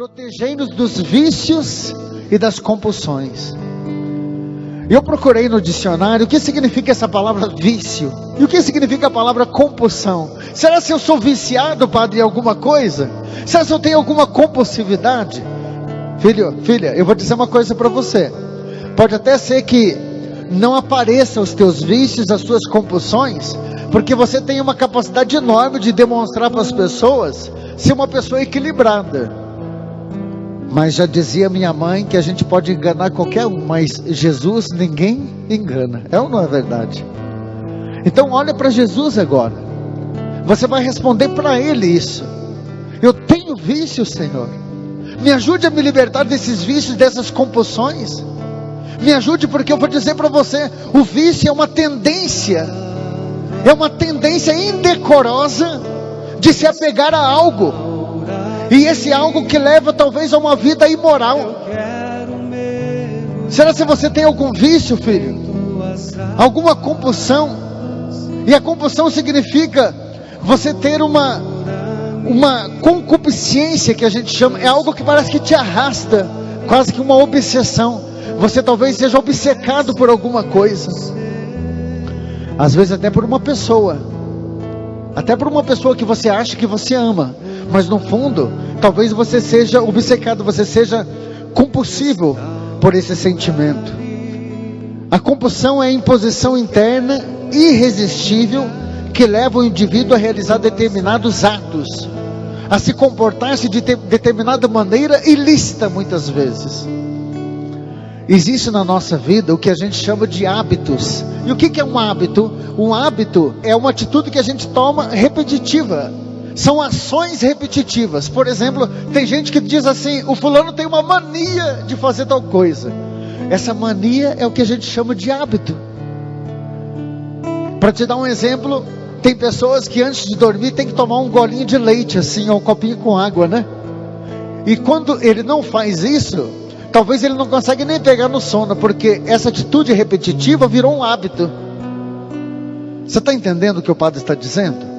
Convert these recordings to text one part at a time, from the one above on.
protegei-nos dos vícios e das compulsões. Eu procurei no dicionário o que significa essa palavra vício e o que significa a palavra compulsão. Será se eu sou viciado, padre, em alguma coisa? Será se eu tenho alguma compulsividade? Filho, filha, eu vou dizer uma coisa para você. Pode até ser que não apareçam os teus vícios, as suas compulsões, porque você tem uma capacidade enorme de demonstrar para as pessoas ser uma pessoa equilibrada. Mas já dizia minha mãe que a gente pode enganar qualquer um, mas Jesus ninguém engana. É ou não é verdade? Então olha para Jesus agora. Você vai responder para Ele isso. Eu tenho vício, Senhor. Me ajude a me libertar desses vícios, dessas compulsões. Me ajude, porque eu vou dizer para você, o vício é uma tendência indecorosa de se apegar a algo. E esse algo que leva talvez a uma vida imoral. Será se você tem algum vício, filho? Alguma compulsão? E a compulsão significa você ter uma concupiscência, que a gente chama. É algo que parece que te arrasta, quase que uma obsessão. Você talvez seja obcecado por alguma coisa. Às vezes até por uma pessoa. Até por uma pessoa que você acha que você ama, mas no fundo, talvez você seja obcecado, você seja compulsivo por esse sentimento. A compulsão é a imposição interna irresistível que leva o indivíduo a realizar determinados atos, a se comportar-se de determinada maneira ilícita muitas vezes. Existe na nossa vida o que a gente chama de hábitos. E o que é um hábito? Um hábito é uma atitude que a gente toma repetitiva. São ações repetitivas. Por exemplo, tem gente que diz assim: o fulano tem uma mania de fazer tal coisa. Essa mania é o que a gente chama de hábito. Para te dar um exemplo, tem pessoas que antes de dormir tem que tomar um golinho de leite, assim, ou um copinho com água, né? E quando ele não faz isso, talvez ele não consegue nem pegar no sono, porque essa atitude repetitiva virou um hábito. Você está entendendo o que o padre está dizendo?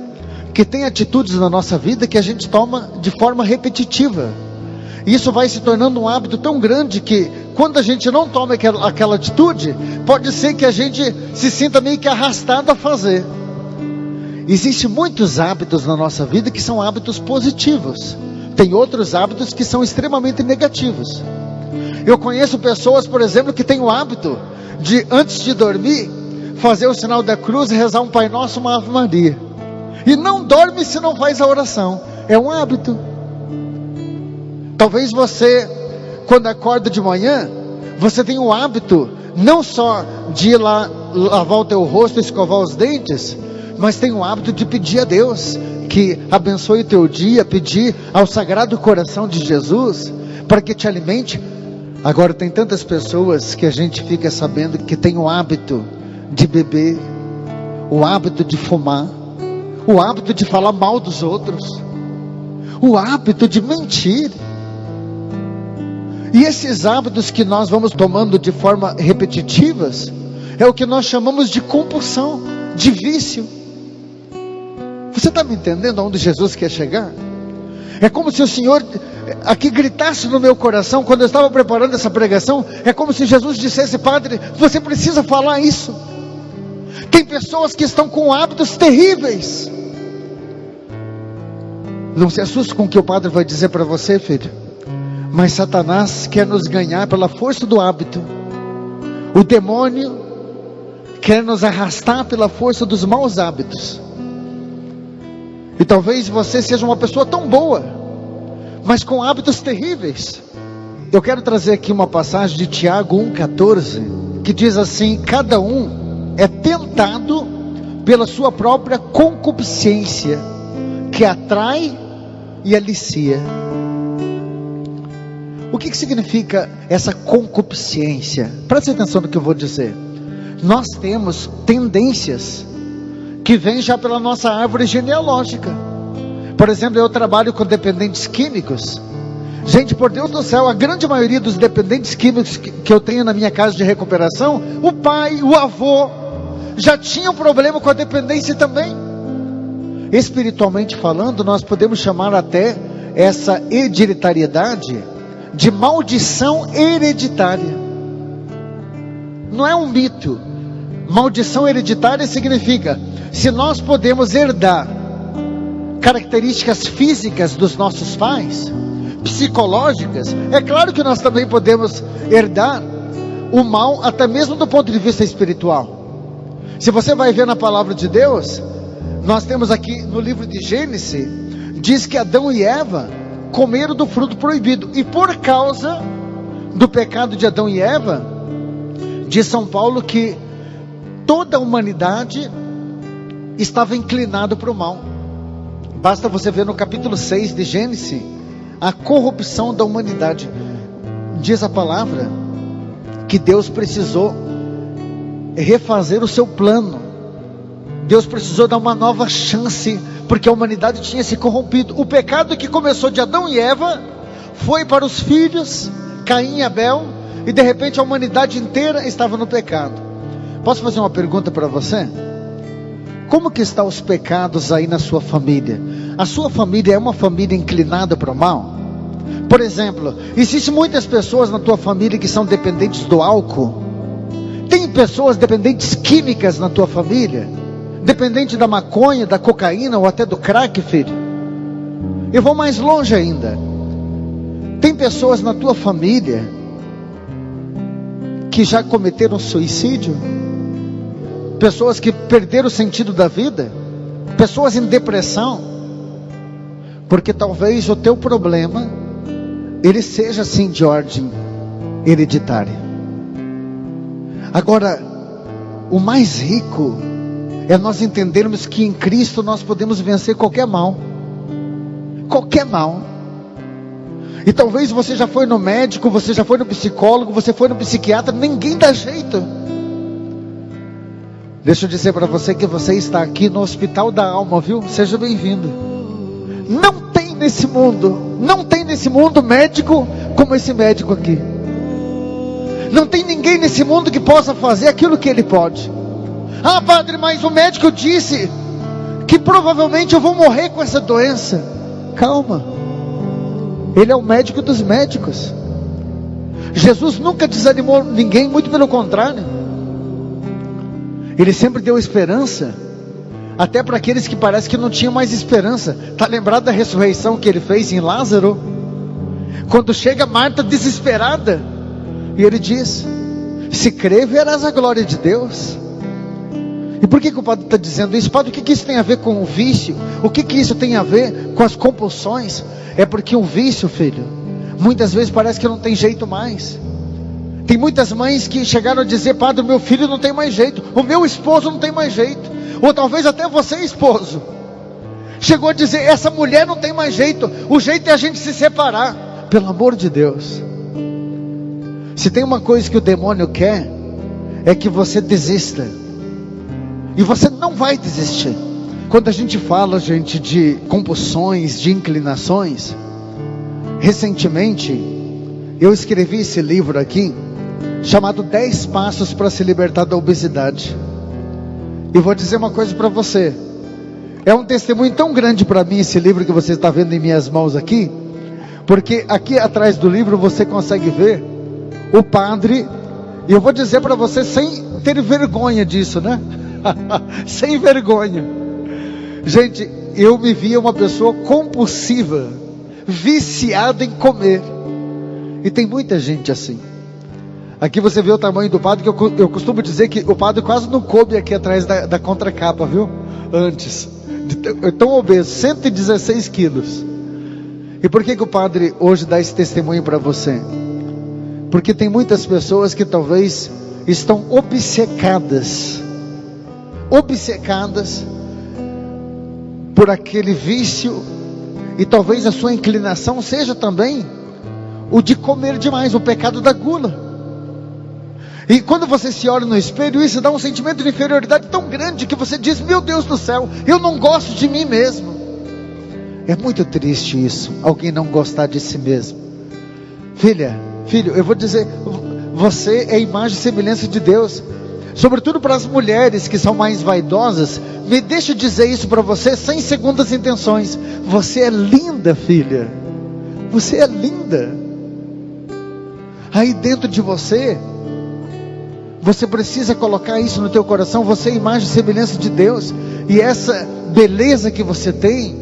Que tem atitudes na nossa vida que a gente toma de forma repetitiva. E isso vai se tornando um hábito tão grande que quando a gente não toma aquela atitude, pode ser que a gente se sinta meio que arrastado a fazer. Existem muitos hábitos na nossa vida que são hábitos positivos. Tem outros hábitos que são extremamente negativos. Eu conheço pessoas, por exemplo, que têm o hábito de, antes de dormir, fazer o sinal da cruz, rezar um Pai Nosso, uma Ave Maria. E não dorme se não faz a oração. É um hábito. Talvez você, quando acorda de manhã, você tenha o hábito, não só de ir lá lavar o teu rosto, escovar os dentes, mas tem o hábito de pedir a Deus que abençoe o teu dia, pedir ao Sagrado Coração de Jesus para que te alimente. Agora tem tantas pessoas que a gente fica sabendo que tem o hábito de beber, o hábito de fumar, o hábito de falar mal dos outros, o hábito de mentir. E esses hábitos que nós vamos tomando de forma repetitivas, é o que nós chamamos de compulsão, de vício. Você está me entendendo aonde Jesus quer chegar? É como se o Senhor aqui gritasse no meu coração, quando eu estava preparando essa pregação, é como se Jesus dissesse: Padre, você precisa falar isso. Tem pessoas que estão com hábitos terríveis. Não se assuste com o que o Padre vai dizer para você, filho, mas Satanás quer nos ganhar pela força do hábito. O demônio quer nos arrastar pela força dos maus hábitos. E talvez você seja uma pessoa tão boa, mas com hábitos terríveis. Eu quero trazer aqui uma passagem de Tiago 1,14, que diz assim: cada um é tentado pela sua própria concupiscência, que atrai e alicia. O que significa essa concupiscência? Preste atenção no que eu vou dizer. Nós temos tendências que vêm já pela nossa árvore genealógica. Por exemplo, eu trabalho com dependentes químicos. Gente, por Deus do céu, a grande maioria dos dependentes químicos que eu tenho na minha casa de recuperação, o pai, o avô, já tinham problema com a dependência também. Espiritualmente falando, nós podemos chamar até essa hereditariedade de maldição hereditária. Não é um mito. Maldição hereditária significa, se nós podemos herdar características físicas dos nossos pais, psicológicas, é claro que nós também podemos herdar o mal, até mesmo do ponto de vista espiritual. Se você vai ver na palavra de Deus, nós temos aqui no livro de Gênesis, diz que Adão e Eva comeram do fruto proibido, e por causa do pecado de Adão e Eva, diz São Paulo que toda a humanidade estava inclinada para o mal. Basta você ver no capítulo 6 de Gênesis, a corrupção da humanidade. Diz a palavra que Deus precisou refazer o seu plano. Deus precisou dar uma nova chance, porque a humanidade tinha se corrompido. O pecado que começou de Adão e Eva foi para os filhos, Caim e Abel, e de repente a humanidade inteira estava no pecado. Posso fazer uma pergunta para você? Como que estão os pecados aí na sua família? A sua família é uma família inclinada para o mal? Por exemplo, existem muitas pessoas na tua família que são dependentes do álcool. Tem pessoas dependentes químicas na tua família, dependente da maconha, da cocaína ou até do crack, filho. Eu vou mais longe ainda. Tem pessoas na tua família que já cometeram suicídio, pessoas que perderam o sentido da vida, pessoas em depressão, porque talvez o teu problema, ele seja assim de ordem hereditária. Agora, o mais rico é nós entendermos que em Cristo nós podemos vencer qualquer mal. Qualquer mal. E talvez você já foi no médico, você já foi no psicólogo, você foi no psiquiatra, ninguém dá jeito. Deixa eu dizer para você que você está aqui no hospital da alma, viu? Seja bem-vindo. Não tem nesse mundo médico como esse médico aqui. Não tem ninguém nesse mundo que possa fazer aquilo que ele pode. Ah, padre, mas o médico disse que provavelmente eu vou morrer com essa doença. Calma. Ele é o médico dos médicos. Jesus nunca desanimou ninguém, muito pelo contrário. Ele sempre deu esperança, até para aqueles que parece que não tinham mais esperança. Está lembrado da ressurreição que ele fez em Lázaro? Quando chega Marta desesperada, e ele diz: se crer, verás a glória de Deus. E por que o padre está dizendo isso? Padre, o que isso tem a ver com o vício? O que isso tem a ver com as compulsões? É porque o vício, filho, muitas vezes parece que não tem jeito mais. Tem muitas mães que chegaram a dizer: padre, o meu filho não tem mais jeito, o meu esposo não tem mais jeito. Ou talvez até você, esposo, chegou a dizer: essa mulher não tem mais jeito, o jeito é a gente se separar. Pelo amor de Deus, se tem uma coisa que o demônio quer, é que você desista. E você não vai desistir. Quando a gente fala, gente, de compulsões, de inclinações, recentemente eu escrevi esse livro aqui, chamado 10 Passos para se libertar da obesidade. E vou dizer uma coisa para você, é um testemunho tão grande para mim esse livro que você está vendo em minhas mãos aqui, porque aqui atrás do livro você consegue ver o padre, e eu vou dizer para você sem ter vergonha disso, né? Sem vergonha. Gente, eu me via uma pessoa compulsiva, viciada em comer. E tem muita gente assim. Aqui você vê o tamanho do padre, que eu costumo dizer que o padre quase não coube aqui atrás da contracapa, viu? Antes. Tão obeso, 116 quilos. E por que o padre hoje dá esse testemunho para você? Porque tem muitas pessoas que talvez estão obcecadas por aquele vício, e talvez a sua inclinação seja também o de comer demais, o pecado da gula. E quando você se olha no espelho, isso dá um sentimento de inferioridade tão grande, que você diz: meu Deus do céu, eu não gosto de mim mesmo. É muito triste isso, alguém não gostar de si mesmo. Filho, eu vou dizer, você é a imagem e semelhança de Deus. Sobretudo para as mulheres que são mais vaidosas, me deixa dizer isso para você sem segundas intenções: você é linda, filha. você é linda. Aí dentro de você, você precisa colocar isso no teu coração. Você é imagem e semelhança de Deus. E essa beleza que você tem,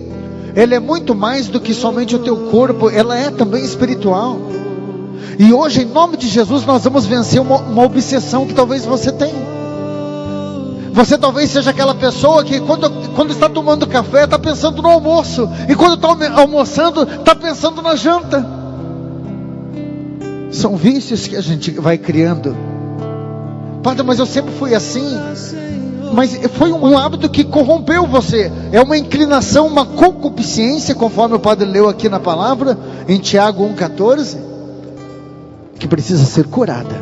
ela é muito mais do que somente o teu corpo. Ela é também espiritual. E hoje, em nome de Jesus, nós vamos vencer uma obsessão que talvez você tenha. Você talvez seja aquela pessoa que quando está tomando café, está pensando no almoço. E quando está almoçando, está pensando na janta. São vícios que a gente vai criando. Padre, mas eu sempre fui assim. Mas foi um hábito que corrompeu você. É uma inclinação, uma concupiscência, conforme o Padre leu aqui na palavra, em Tiago 1,14, que precisa ser curada.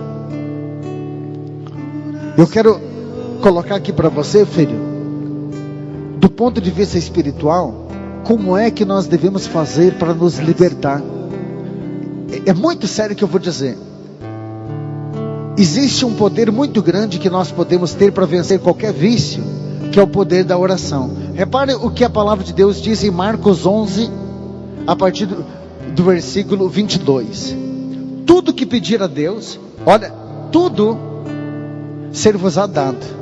Eu quero colocar aqui para você, filho, do ponto de vista espiritual, como é que nós devemos fazer para nos libertar. É muito sério que eu vou dizer. Existe um poder muito grande que nós podemos ter para vencer qualquer vício, que é o poder da oração. Repare o que a palavra de Deus diz em Marcos 11, a partir do versículo 22. Tudo que pedir a Deus, olha, tudo ser-vos-á dado.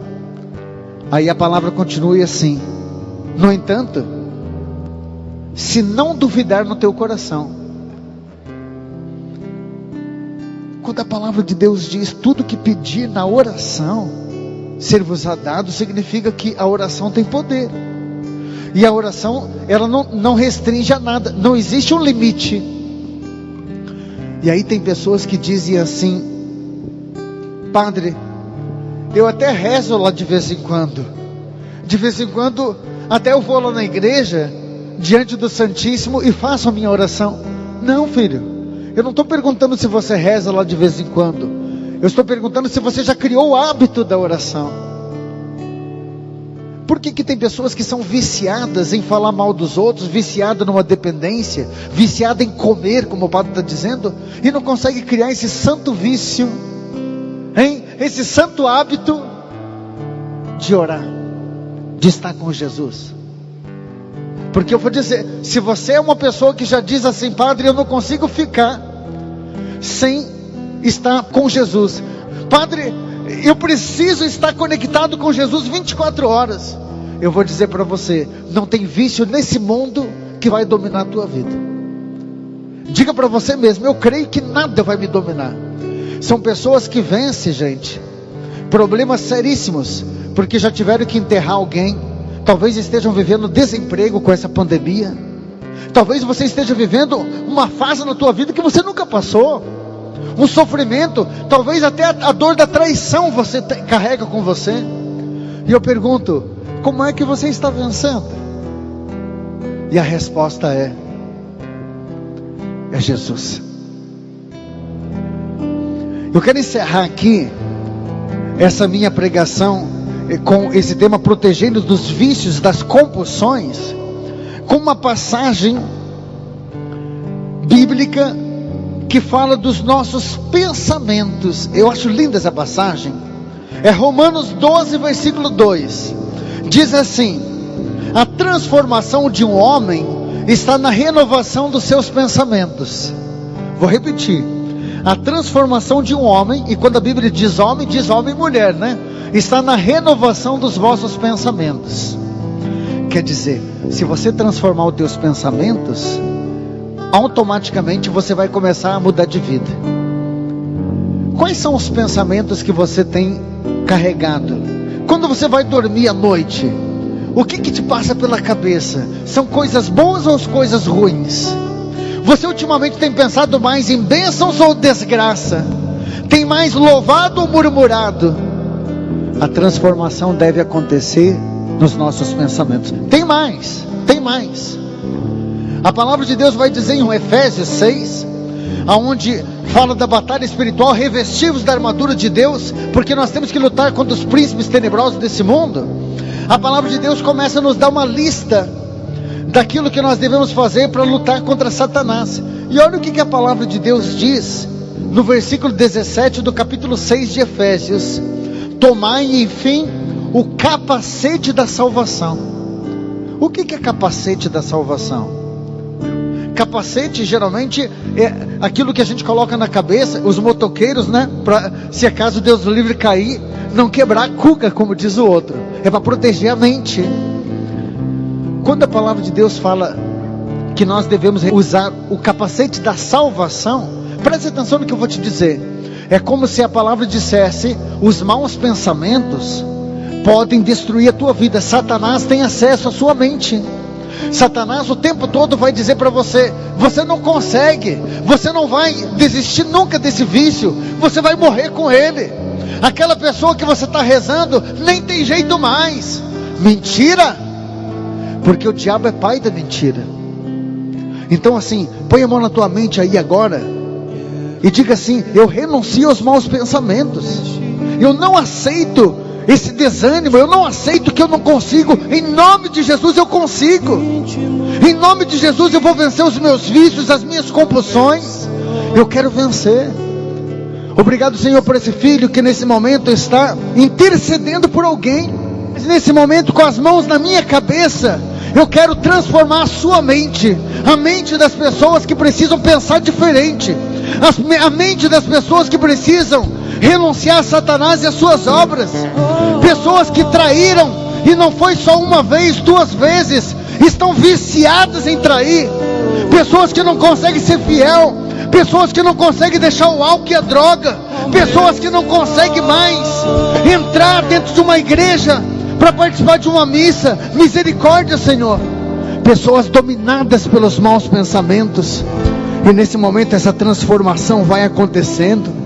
Aí a palavra continua assim: no entanto, se não duvidar no teu coração. Quando a palavra de Deus diz tudo que pedir na oração ser-vos-á dado, significa que a oração tem poder. E a oração, ela não restringe a nada, não existe um limite. E aí tem pessoas que dizem assim: Padre, eu até rezo lá de vez em quando. De vez em quando até eu vou lá na igreja, diante do Santíssimo, e faço a minha oração. Não, filho, eu não estou perguntando se você reza lá de vez em quando. Eu estou perguntando se você já criou o hábito da oração. Por que tem pessoas que são viciadas em falar mal dos outros, viciadas numa dependência, viciadas em comer, como o Padre está dizendo, e não consegue criar esse santo vício, hein? Esse santo hábito de orar, de estar com Jesus? Porque eu vou dizer, se você é uma pessoa que já diz assim: Padre, eu não consigo ficar sem estar com Jesus. Padre, eu preciso estar conectado com Jesus 24 horas. Eu vou dizer para você, não tem vício nesse mundo que vai dominar a tua vida. Diga para você mesmo: eu creio que nada vai me dominar. São pessoas que vencem, gente, problemas seríssimos, porque já tiveram que enterrar alguém. Talvez estejam vivendo desemprego com essa pandemia. Talvez você esteja vivendo uma fase na tua vida que você nunca passou, um sofrimento, talvez até a dor da traição você carrega com você. E eu pergunto: como é que você está vencendo? E a resposta é Jesus. Eu quero encerrar aqui essa minha pregação com esse tema, protegendo dos vícios, das compulsões, com uma passagem bíblica que fala dos nossos pensamentos. Eu acho linda essa passagem. É Romanos 12, versículo 2. Diz assim: a transformação de um homem está na renovação dos seus pensamentos. Vou repetir: a transformação de um homem, e quando a Bíblia diz homem e mulher, né? Está na renovação dos vossos pensamentos. Quer dizer, se você transformar os teus pensamentos, automaticamente você vai começar a mudar de vida. Quais são os pensamentos que você tem carregado? Quando você vai dormir à noite, o que te passa pela cabeça? São coisas boas ou coisas ruins? Você ultimamente tem pensado mais em bênçãos ou desgraça? Tem mais louvado ou murmurado? A transformação deve acontecer nos nossos pensamentos. Tem mais. A palavra de Deus vai dizer em Efésios 6, aonde fala da batalha espiritual: revestivos da armadura de Deus, porque nós temos que lutar contra os príncipes tenebrosos desse mundo. A palavra de Deus começa a nos dar uma lista daquilo que nós devemos fazer para lutar contra Satanás. E olha o que a palavra de Deus diz no versículo 17 do capítulo 6 de Efésios: tomai, enfim, o capacete da salvação. O que é capacete da salvação? Capacete geralmente é aquilo que a gente coloca na cabeça, os motoqueiros, né? Pra, se acaso Deus o livre cair, não quebrar a cuca, como diz o outro. É para proteger a mente. Quando a palavra de Deus fala que nós devemos usar o capacete da salvação, preste atenção no que eu vou te dizer. É como se a palavra dissesse: os maus pensamentos podem destruir a tua vida. Satanás tem acesso à sua mente. Satanás o tempo todo vai dizer para você: você não consegue, você não vai desistir nunca desse vício, você vai morrer com ele. Aquela pessoa que você está rezando nem tem jeito mais. Mentira, porque o diabo é pai da mentira. Então assim, põe a mão na tua mente aí agora e diga assim: eu renuncio aos maus pensamentos, eu não aceito esse desânimo, eu não aceito que eu não consigo. Em nome de Jesus eu consigo. Em nome de Jesus eu vou vencer os meus vícios, as minhas compulsões. Eu quero vencer. Obrigado, Senhor, por esse filho que nesse momento está intercedendo por alguém. Mas nesse momento, com as mãos na minha cabeça, eu quero transformar a sua mente, a mente das pessoas que precisam pensar diferente, a mente das pessoas que precisam renunciar a Satanás e as suas obras. Pessoas que traíram, e não foi só uma vez, 2 vezes, estão viciadas em trair. Pessoas que não conseguem ser fiel, pessoas que não conseguem deixar o álcool e a droga, pessoas que não conseguem mais entrar dentro de uma igreja para participar de uma missa. Misericórdia, Senhor. Pessoas dominadas pelos maus pensamentos. E nesse momento essa transformação vai acontecendo.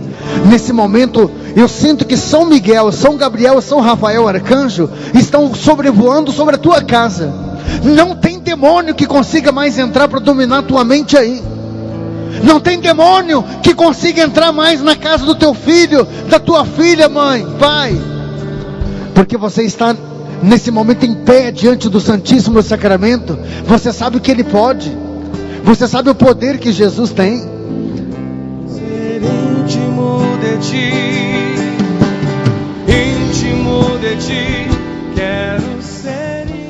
Nesse momento eu sinto que São Miguel, São Gabriel, São Rafael, arcanjo, estão sobrevoando sobre a tua casa. Não tem demônio que consiga mais entrar para dominar a tua mente aí. Não tem demônio que consiga entrar mais na casa do teu filho, da tua filha, mãe, pai. Porque você está nesse momento em pé diante do Santíssimo Sacramento. Você sabe que Ele pode. Você sabe o poder que Jesus tem. Ser íntimo de ti, íntimo de ti, quero ser íntimo.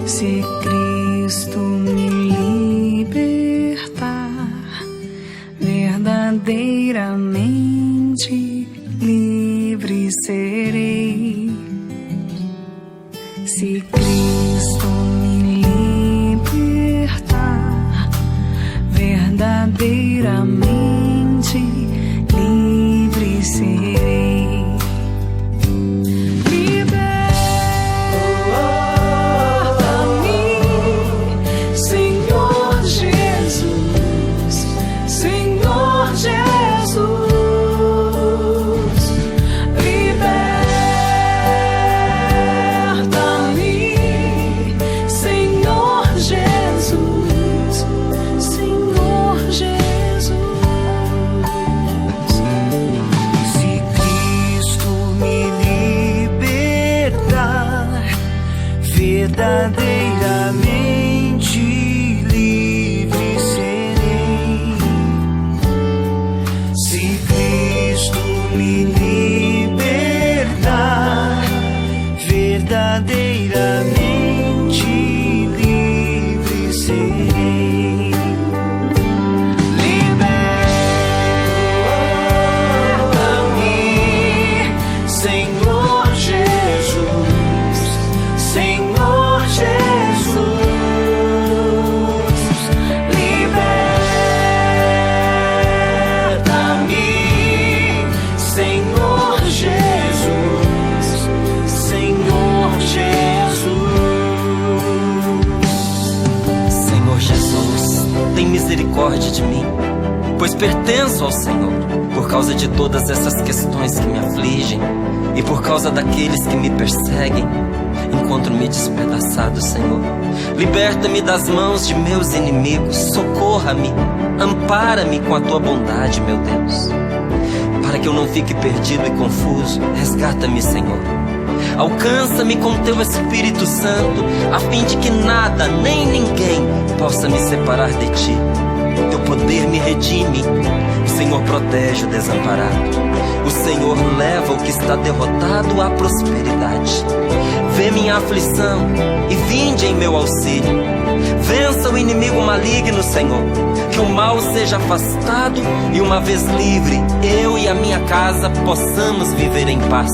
Se Cristo me libertar, verdadeiramente livre serei. Se Cristo me libertar, verdadeiramente livre serei. Verdadeiramente livre serei. Se Cristo me libertar, verdadeiramente livre serei. Liberta-me, Senhor Jesus, Senhor Jesus, liberta-me, Senhor Jesus, Senhor Jesus. Senhor Jesus, tem misericórdia de mim, pois pertenço ao Senhor. Por causa de todas essas questões que me afligem e por causa daqueles que me perseguem, encontro-me despedaçado, Senhor. Liberta-me das mãos de meus inimigos, socorra-me, ampara-me com a tua bondade, meu Deus, para para que eu não fique perdido e confuso. Resgata-me, Senhor. Alcança-me com teu Espírito Santo, a fim de que nada, nem ninguém possa me separar de ti. Teu poder me redime, o Senhor protege o desamparado. O Senhor leva o que está derrotado à prosperidade. Vê minha aflição e vinde em meu auxílio. Vença o inimigo maligno, Senhor. Que o mal seja afastado e uma vez livre, eu e a minha casa possamos viver em paz.